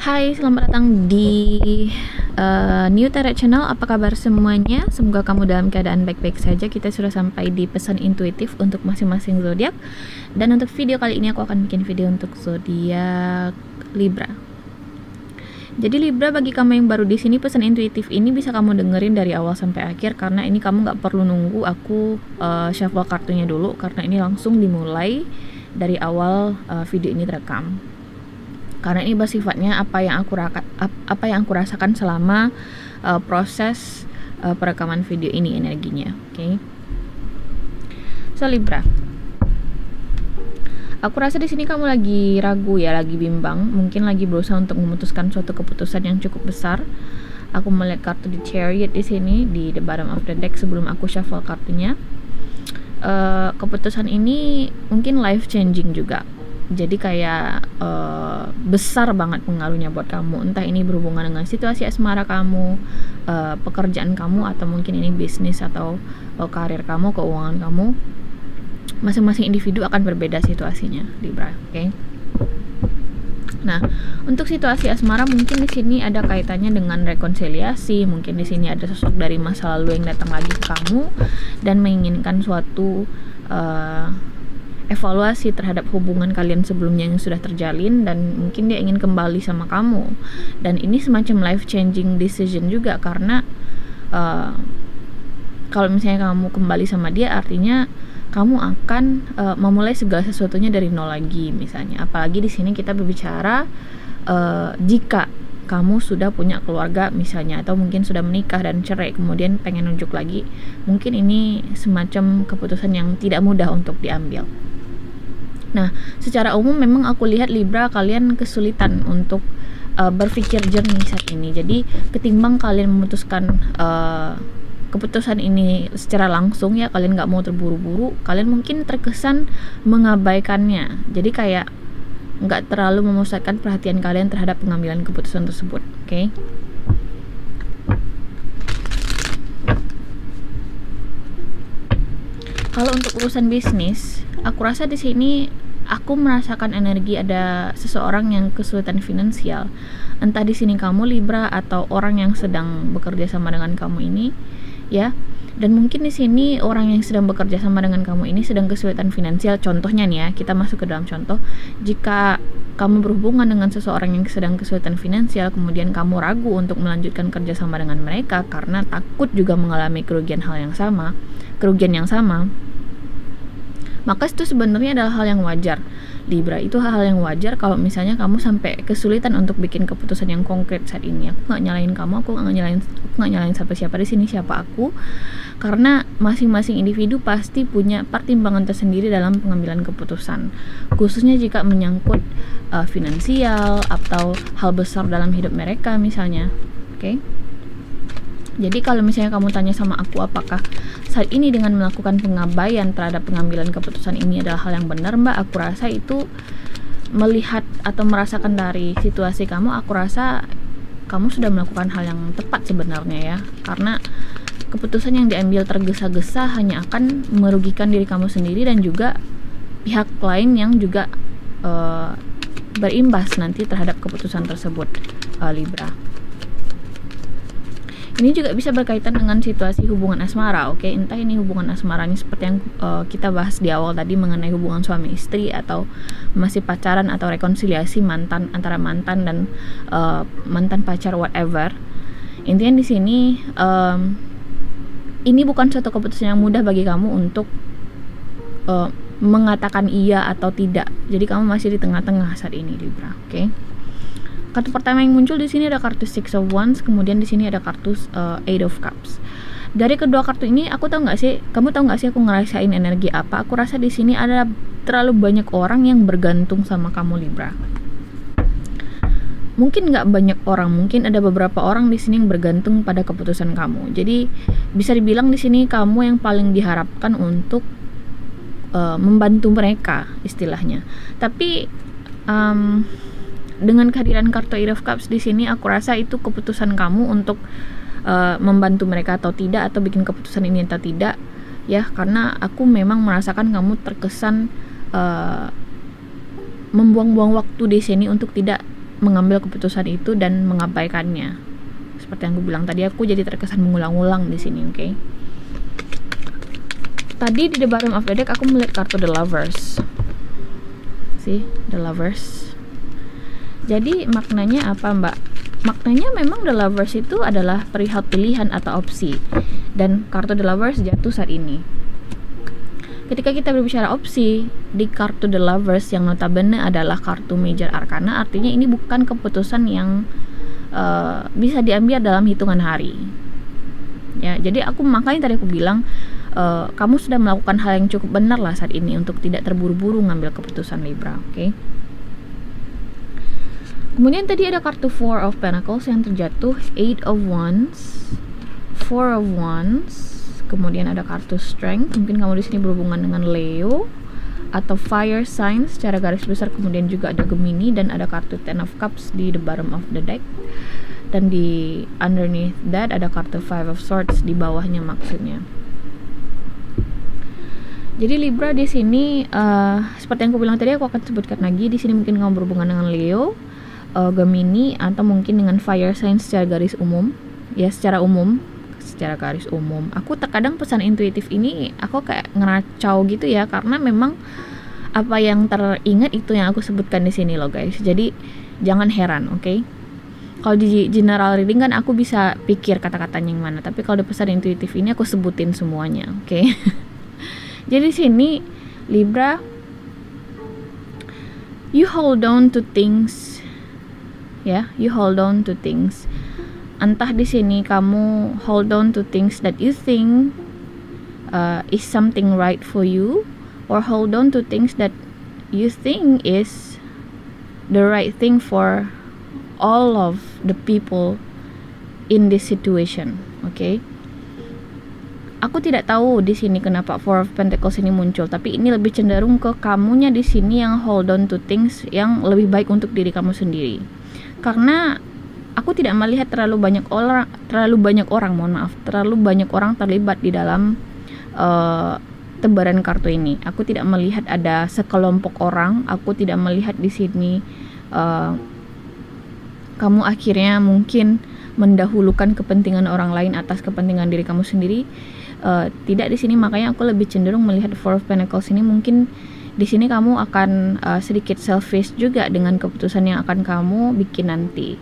Hai, selamat datang di New Tarot Channel. Apa kabar semuanya? Semoga kamu dalam keadaan baik-baik saja. Kita sudah sampai di pesan intuitif untuk masing-masing zodiak. Dan untuk video kali ini aku akan bikin video untuk zodiak Libra. Jadi Libra, bagi kamu yang baru di sini, pesan intuitif ini bisa kamu dengerin dari awal sampai akhir, karena ini kamu nggak perlu nunggu aku shuffle kartunya dulu, karena ini langsung dimulai dari awal video ini terekam. Karena ini bersifatnya apa yang aku rasakan selama proses perekaman video ini, energinya. Oke. So Libra, aku rasa di sini kamu lagi ragu ya, lagi bimbang, mungkin lagi berusaha untuk memutuskan suatu keputusan yang cukup besar. Aku melihat kartu di Chariot di sini di the bottom of the deck sebelum aku shuffle kartunya. Keputusan ini mungkin life changing juga. Jadi kayak besar banget pengaruhnya buat kamu, entah ini berhubungan dengan situasi asmara kamu, pekerjaan kamu, atau mungkin ini bisnis atau karir kamu, keuangan kamu. Masing-masing individu akan berbeda situasinya, Libra. Oke. Nah, untuk situasi asmara mungkin di sini ada kaitannya dengan rekonsiliasi. Mungkin di sini ada sosok dari masa lalu yang datang lagi ke kamu dan menginginkan suatu evaluasi terhadap hubungan kalian sebelumnya yang sudah terjalin, dan mungkin dia ingin kembali sama kamu. Dan ini semacam life changing decision juga, karena kalau misalnya kamu kembali sama dia, artinya kamu akan memulai segala sesuatunya dari nol lagi misalnya. Apalagi di sini kita berbicara jika kamu sudah punya keluarga misalnya, atau mungkin sudah menikah dan cerai kemudian pengen nunjuk lagi, mungkin ini semacam keputusan yang tidak mudah untuk diambil. Nah, secara umum memang aku lihat Libra, kalian kesulitan untuk berpikir jernih saat ini. Jadi ketimbang kalian memutuskan keputusan ini secara langsung ya, kalian nggak mau terburu-buru, kalian mungkin terkesan mengabaikannya. Jadi kayak nggak terlalu memusatkan perhatian kalian terhadap pengambilan keputusan tersebut. Oke? Kalau untuk urusan bisnis, aku rasa di sini aku merasakan energi ada seseorang yang kesulitan finansial. Entah di sini kamu Libra atau orang yang sedang bekerja sama dengan kamu ini, ya. Dan mungkin di sini orang yang sedang bekerja sama dengan kamu ini sedang kesulitan finansial. Contohnya nih ya, kita masuk ke dalam contoh. Jika kamu berhubungan dengan seseorang yang sedang kesulitan finansial, kemudian kamu ragu untuk melanjutkan kerja sama dengan mereka karena takut juga mengalami kerugian yang sama, maka itu sebenarnya adalah hal yang wajar. Libra, itu hal yang wajar kalau misalnya kamu sampai kesulitan untuk bikin keputusan yang konkret saat ini. Aku nggak nyalain kamu, aku nggak nyalain siapa di sini, siapa aku, karena masing-masing individu pasti punya pertimbangan tersendiri dalam pengambilan keputusan, khususnya jika menyangkut finansial atau hal besar dalam hidup mereka misalnya. Oke? Jadi kalau misalnya kamu tanya sama aku apakah saat ini dengan melakukan pengabaian terhadap pengambilan keputusan ini adalah hal yang benar, Mbak, aku rasa itu melihat atau merasakan dari situasi kamu, aku rasa kamu sudah melakukan hal yang tepat sebenarnya ya. Karena keputusan yang diambil tergesa-gesa hanya akan merugikan diri kamu sendiri dan juga pihak lain yang juga berimbas nanti terhadap keputusan tersebut, Libra. Ini juga bisa berkaitan dengan situasi hubungan asmara, oke? Entah ini hubungan asmaranya seperti yang kita bahas di awal tadi mengenai hubungan suami istri, atau masih pacaran, atau rekonsiliasi antara mantan dan mantan pacar, whatever. Intinya di sini ini bukan suatu keputusan yang mudah bagi kamu untuk mengatakan iya atau tidak. Jadi kamu masih di tengah-tengah saat ini, Libra, oke? Kartu pertama yang muncul di sini ada kartu Six of Wands, kemudian di sini ada kartu Eight of Cups. Dari kedua kartu ini, kamu tahu nggak sih aku ngerasain energi apa? Aku rasa di sini ada terlalu banyak orang yang bergantung sama kamu, Libra. Mungkin nggak banyak orang, mungkin ada beberapa orang di sini yang bergantung pada keputusan kamu. Jadi bisa dibilang di sini kamu yang paling diharapkan untuk membantu mereka istilahnya. Tapi dengan kehadiran kartu Eight of Cups di sini, aku rasa itu keputusan kamu untuk membantu mereka atau tidak, atau bikin keputusan ini atau tidak, ya. Karena aku memang merasakan kamu terkesan membuang-buang waktu di sini untuk tidak mengambil keputusan itu dan mengabaikannya. Seperti yang aku bilang tadi, aku jadi terkesan mengulang-ulang di sini, oke? Tadi di the bottom of the deck aku melihat kartu The Lovers. See, The Lovers. Jadi maknanya apa, Mbak? Maknanya memang The Lovers itu adalah perihal pilihan atau opsi. Dan kartu The Lovers jatuh saat ini. Ketika kita berbicara opsi, di kartu The Lovers yang notabene adalah kartu Major Arcana, artinya ini bukan keputusan yang bisa diambil dalam hitungan hari. Ya, jadi makanya tadi aku bilang kamu sudah melakukan hal yang cukup benar lah saat ini untuk tidak terburu-buru ngambil keputusan, Libra, oke? Kemudian tadi ada kartu Four of Pentacles yang terjatuh, Eight of Wands, Four of Wands, kemudian ada kartu Strength. Mungkin kamu di sini berhubungan dengan Leo atau Fire sign secara garis besar. Kemudian juga ada Gemini dan ada kartu Ten of Cups di the bottom of the deck. Dan di underneath that ada kartu Five of Swords di bawahnya maksudnya. Jadi Libra di sini seperti yang aku bilang tadi, aku akan sebutkan lagi di sini mungkin kamu berhubungan dengan Leo, Gemini, atau mungkin dengan fire sign secara garis umum. Ya, secara garis umum. Aku terkadang pesan intuitif ini aku kayak ngeracau gitu ya, karena memang apa yang teringat itu yang aku sebutkan di sini loh guys. Jadi jangan heran, oke? Kalau di general reading kan aku bisa pikir kata-katanya yang mana, tapi kalau di pesan intuitif ini aku sebutin semuanya, oke? Jadi sini Libra, you hold on to things, ya, you hold on to things. Entah di sini kamu hold on to things that you think is something right for you, or hold on to things that you think is the right thing for all of the people in this situation, okay? Aku tidak tahu di sini kenapa Four of Pentacles ini muncul, tapi ini lebih cenderung ke kamunya di sini yang hold on to things yang lebih baik untuk diri kamu sendiri. Karena aku tidak melihat terlalu banyak orang terlibat di dalam tebaran kartu ini. Aku tidak melihat ada sekelompok orang. Aku tidak melihat di sini kamu akhirnya mungkin mendahulukan kepentingan orang lain atas kepentingan diri kamu sendiri. Tidak di sini, makanya aku lebih cenderung melihat Four of Pentacles ini mungkin di sini kamu akan sedikit selfish juga dengan keputusan yang akan kamu bikin nanti.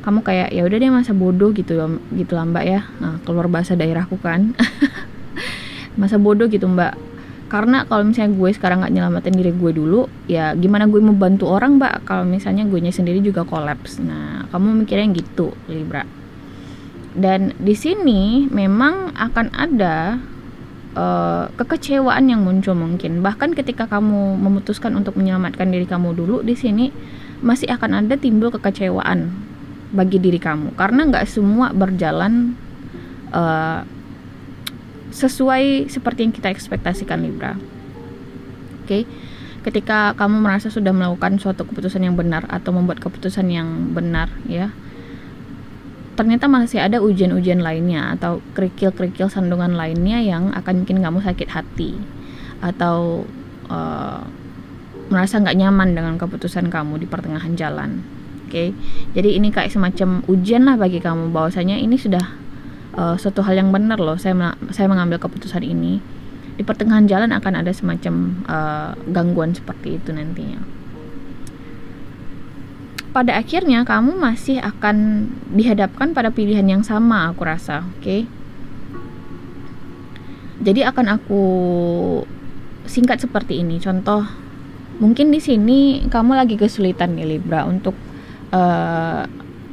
Kamu kayak ya udah deh, masa bodoh gitu lah Mbak ya. Nah, keluar bahasa daerahku kan. Masa bodoh gitu Mbak. Karena kalau misalnya gue sekarang nggak nyelamatin diri gue dulu, ya gimana gue mau bantu orang Mbak kalau misalnya gue sendiri juga kolaps. Nah, kamu mikirnya gitu Libra. Dan di sini memang akan ada kekecewaan yang muncul mungkin. Bahkan ketika kamu memutuskan untuk menyelamatkan diri kamu dulu, di sini masih akan ada timbul kekecewaan bagi diri kamu. Karena nggak semua berjalan sesuai seperti yang kita ekspektasikan Libra. Oke. Ketika kamu merasa sudah melakukan suatu keputusan yang benar atau membuat keputusan yang benar ya, ternyata masih ada ujian-ujian lainnya atau kerikil-kerikil sandungan lainnya yang akan bikin kamu sakit hati atau merasa nggak nyaman dengan keputusan kamu di pertengahan jalan. Oke. Jadi ini kayak semacam ujian lah bagi kamu, bahwasanya ini sudah suatu hal yang benar loh, saya mengambil keputusan ini. Di pertengahan jalan akan ada semacam gangguan seperti itu nantinya. Pada akhirnya kamu masih akan dihadapkan pada pilihan yang sama, aku rasa, oke? Jadi akan aku singkat seperti ini. Contoh, mungkin di sini kamu lagi kesulitan nih Libra untuk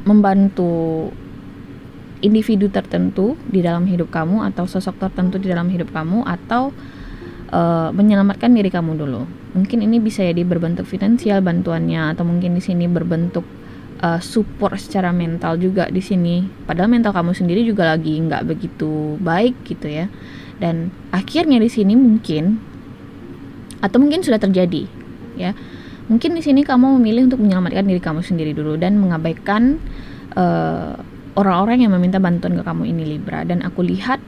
membantu individu tertentu di dalam hidup kamu atau sosok tertentu di dalam hidup kamu, atau menyelamatkan diri kamu dulu. Mungkin ini bisa jadi berbentuk finansial bantuannya, atau mungkin di sini berbentuk support secara mental juga di sini. Padahal mental kamu sendiri juga lagi nggak begitu baik gitu ya. Dan akhirnya di sini mungkin, atau mungkin sudah terjadi ya. Mungkin di sini kamu memilih untuk menyelamatkan diri kamu sendiri dulu dan mengabaikan orang-orang yang meminta bantuan ke kamu ini Libra. Dan aku lihat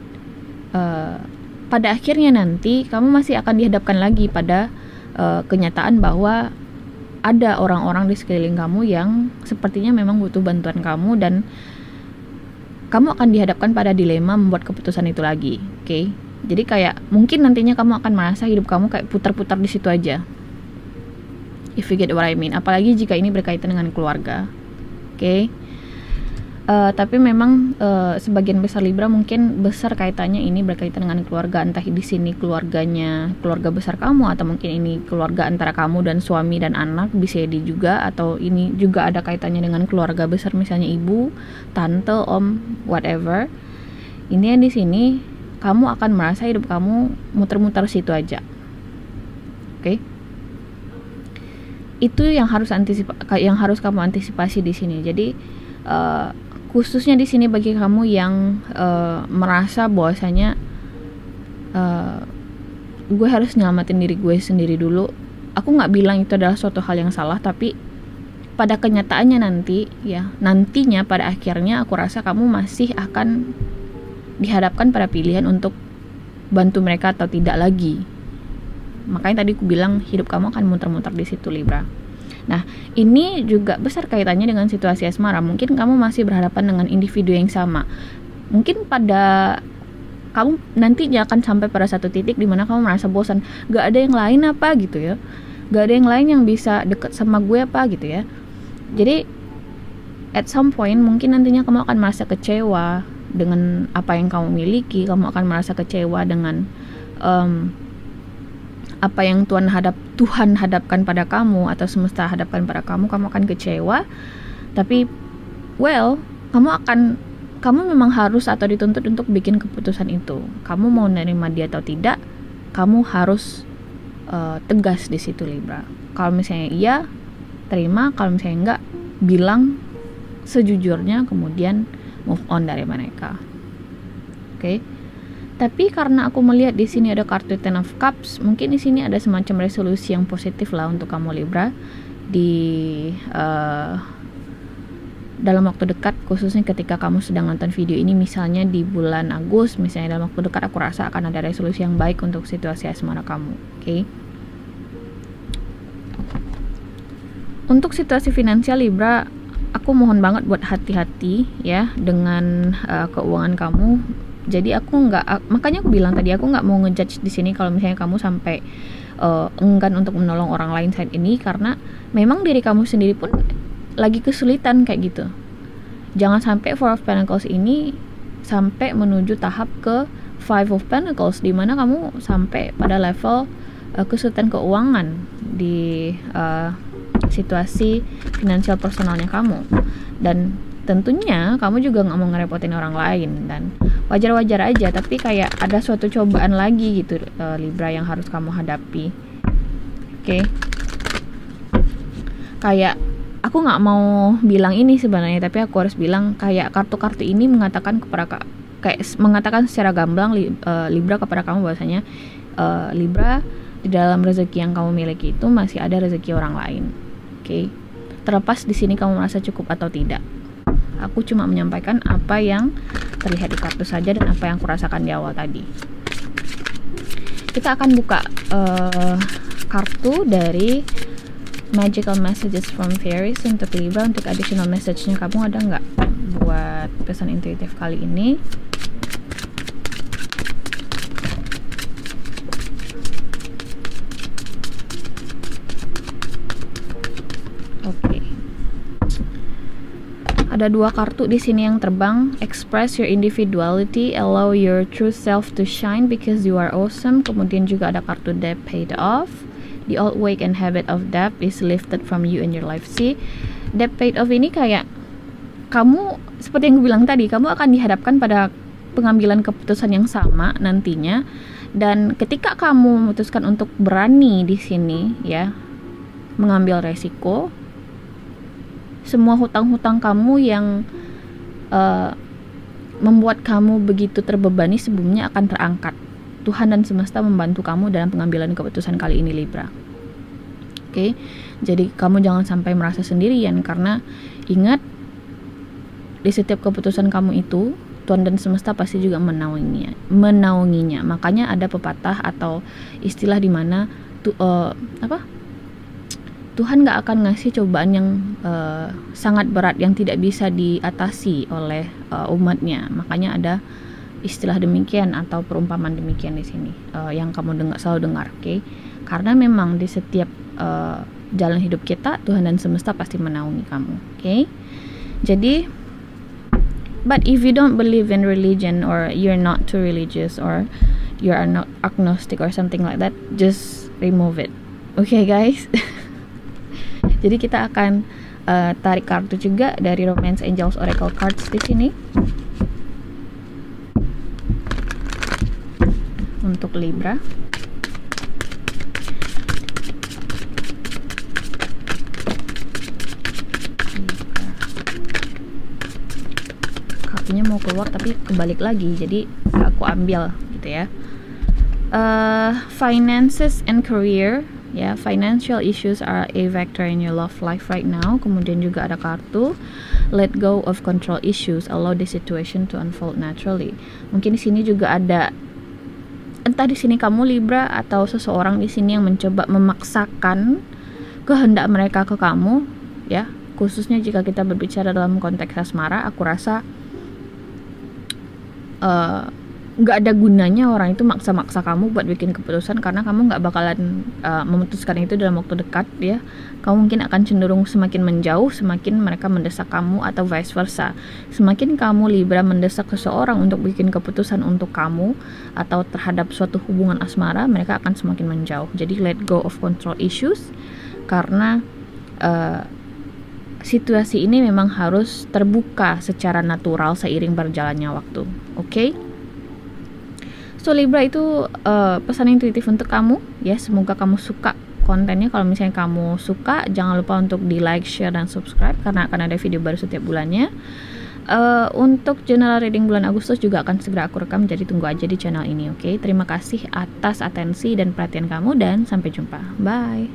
pada akhirnya nanti kamu masih akan dihadapkan lagi pada kenyataan bahwa ada orang-orang di sekeliling kamu yang sepertinya memang butuh bantuan kamu, dan kamu akan dihadapkan pada dilema membuat keputusan itu lagi. Oke? Jadi kayak mungkin nantinya kamu akan merasa hidup kamu kayak putar-putar di situ aja. If you get what I mean. Apalagi jika ini berkaitan dengan keluarga. Oke? Tapi memang sebagian besar Libra mungkin besar kaitannya ini berkaitan dengan keluarga, entah di sini keluarganya keluarga besar kamu, atau mungkin ini keluarga antara kamu dan suami dan anak, bisa jadi juga, atau ini juga ada kaitannya dengan keluarga besar, misalnya ibu, tante, om, whatever. Intinya di sini kamu akan merasa hidup kamu muter-muter situ aja. Oke? Itu yang harus kamu antisipasi di sini. Jadi khususnya di sini bagi kamu yang merasa bahwasanya gue harus nyelamatin diri gue sendiri dulu. Aku nggak bilang itu adalah suatu hal yang salah, tapi pada kenyataannya nantinya pada akhirnya aku rasa kamu masih akan dihadapkan pada pilihan untuk bantu mereka atau tidak lagi. Makanya tadi aku bilang hidup kamu akan muter-muter di situ, Libra. Nah, ini juga besar kaitannya dengan situasi asmara. Mungkin kamu masih berhadapan dengan individu yang sama. Mungkin kamu nantinya akan sampai pada satu titik di mana kamu merasa bosan. Gak ada yang lain apa gitu ya. Gak ada yang lain yang bisa deket sama gue apa gitu ya. Jadi, at some point mungkin nantinya kamu akan merasa kecewa dengan apa yang kamu miliki. Kamu akan merasa kecewa dengan apa yang Tuhan hadapkan pada kamu atau semesta hadapkan pada kamu akan kecewa. Tapi kamu memang harus atau dituntut untuk bikin keputusan itu. Kamu mau nerima dia atau tidak, kamu harus tegas di situ, Libra. Kalau misalnya iya, terima. Kalau misalnya enggak, bilang sejujurnya, kemudian move on dari mereka. Oke? Tapi karena aku melihat di sini ada kartu Ten of Cups, mungkin di sini ada semacam resolusi yang positif lah untuk kamu, Libra, di dalam waktu dekat, khususnya ketika kamu sedang nonton video ini, misalnya di bulan Agustus, misalnya dalam waktu dekat, aku rasa akan ada resolusi yang baik untuk situasi asmara kamu. Oke? Untuk situasi finansial, Libra, aku mohon banget buat hati-hati ya dengan keuangan kamu. Jadi makanya aku bilang tadi, aku nggak mau ngejudge di sini kalau misalnya kamu sampai enggan untuk menolong orang lain saat ini, karena memang diri kamu sendiri pun lagi kesulitan kayak gitu. Jangan sampai Four of Pentacles ini sampai menuju tahap ke Five of Pentacles, di mana kamu sampai pada level kesulitan keuangan di situasi finansial personalnya kamu. Dan tentunya kamu juga nggak mau ngerepotin orang lain, dan wajar-wajar aja, tapi kayak ada suatu cobaan lagi gitu, Libra, yang harus kamu hadapi. Oke? Kayak aku nggak mau bilang ini sebenarnya, tapi aku harus bilang kayak kartu-kartu ini mengatakan mengatakan secara gamblang, Libra, kepada kamu bahwasanya Libra, di dalam rezeki yang kamu miliki itu masih ada rezeki orang lain. Oke? Terlepas di sini kamu merasa cukup atau tidak. Aku cuma menyampaikan apa yang terlihat di kartu saja dan apa yang kurasakan di awal tadi. Kita akan buka kartu dari Magical Messages from Fairies untuk Libra. Untuk additional message-nya kamu ada nggak buat pesan intuitif kali ini? Ada dua kartu di sini yang terbang. Express your individuality, allow your true self to shine because you are awesome. Kemudian juga ada kartu Debt Paid Off. The old weight and habit of debt is lifted from you in your life. See, Debt Paid Off ini kayak kamu, seperti yang gue bilang tadi, kamu akan dihadapkan pada pengambilan keputusan yang sama nantinya. Dan ketika kamu memutuskan untuk berani di sini ya, mengambil resiko, semua hutang-hutang kamu yang membuat kamu begitu terbebani sebelumnya akan terangkat. Tuhan dan semesta membantu kamu dalam pengambilan keputusan kali ini, Libra. Oke? Jadi kamu jangan sampai merasa sendirian, karena ingat, di setiap keputusan kamu itu Tuhan dan semesta pasti juga menaunginya. Makanya ada pepatah atau istilah di mana Tuhan nggak akan ngasih cobaan yang sangat berat yang tidak bisa diatasi oleh umatnya. Makanya ada istilah demikian atau perumpamaan demikian di sini yang kamu selalu dengar, oke? Karena memang di setiap jalan hidup kita, Tuhan dan semesta pasti menaungi kamu, oke? Jadi, but if you don't believe in religion, or you're not too religious, or you are not agnostic or something like that, just remove it, okay guys? Jadi kita akan tarik kartu juga dari Romance Angels Oracle Cards di sini untuk Libra. Kartunya mau keluar tapi kebalik lagi, jadi aku ambil gitu ya. Finances and career. Ya, financial issues are a factor in your love life right now. Kemudian juga ada kartu let go of control issues, allow the situation to unfold naturally. Mungkin di sini juga ada, entah di sini kamu Libra atau seseorang di sini yang mencoba memaksakan kehendak mereka ke kamu, ya. Khususnya jika kita berbicara dalam konteks asmara, aku rasa nggak ada gunanya orang itu maksa-maksa kamu buat bikin keputusan, karena kamu nggak bakalan memutuskan itu dalam waktu dekat, ya. Kamu mungkin akan cenderung semakin menjauh semakin mereka mendesak kamu, atau vice versa. Semakin kamu Libra mendesak seseorang untuk bikin keputusan untuk kamu atau terhadap suatu hubungan asmara, mereka akan semakin menjauh. Jadi let go of control issues, karena situasi ini memang harus terbuka secara natural seiring berjalannya waktu, oke? So Libra, itu pesan intuitif untuk kamu, ya. Semoga kamu suka kontennya. Kalau misalnya kamu suka, jangan lupa untuk di like, share, dan subscribe, karena akan ada video baru setiap bulannya. Untuk general reading bulan Agustus juga akan segera aku rekam, jadi tunggu aja di channel ini, oke? Terima kasih atas atensi dan perhatian kamu, dan sampai jumpa, bye.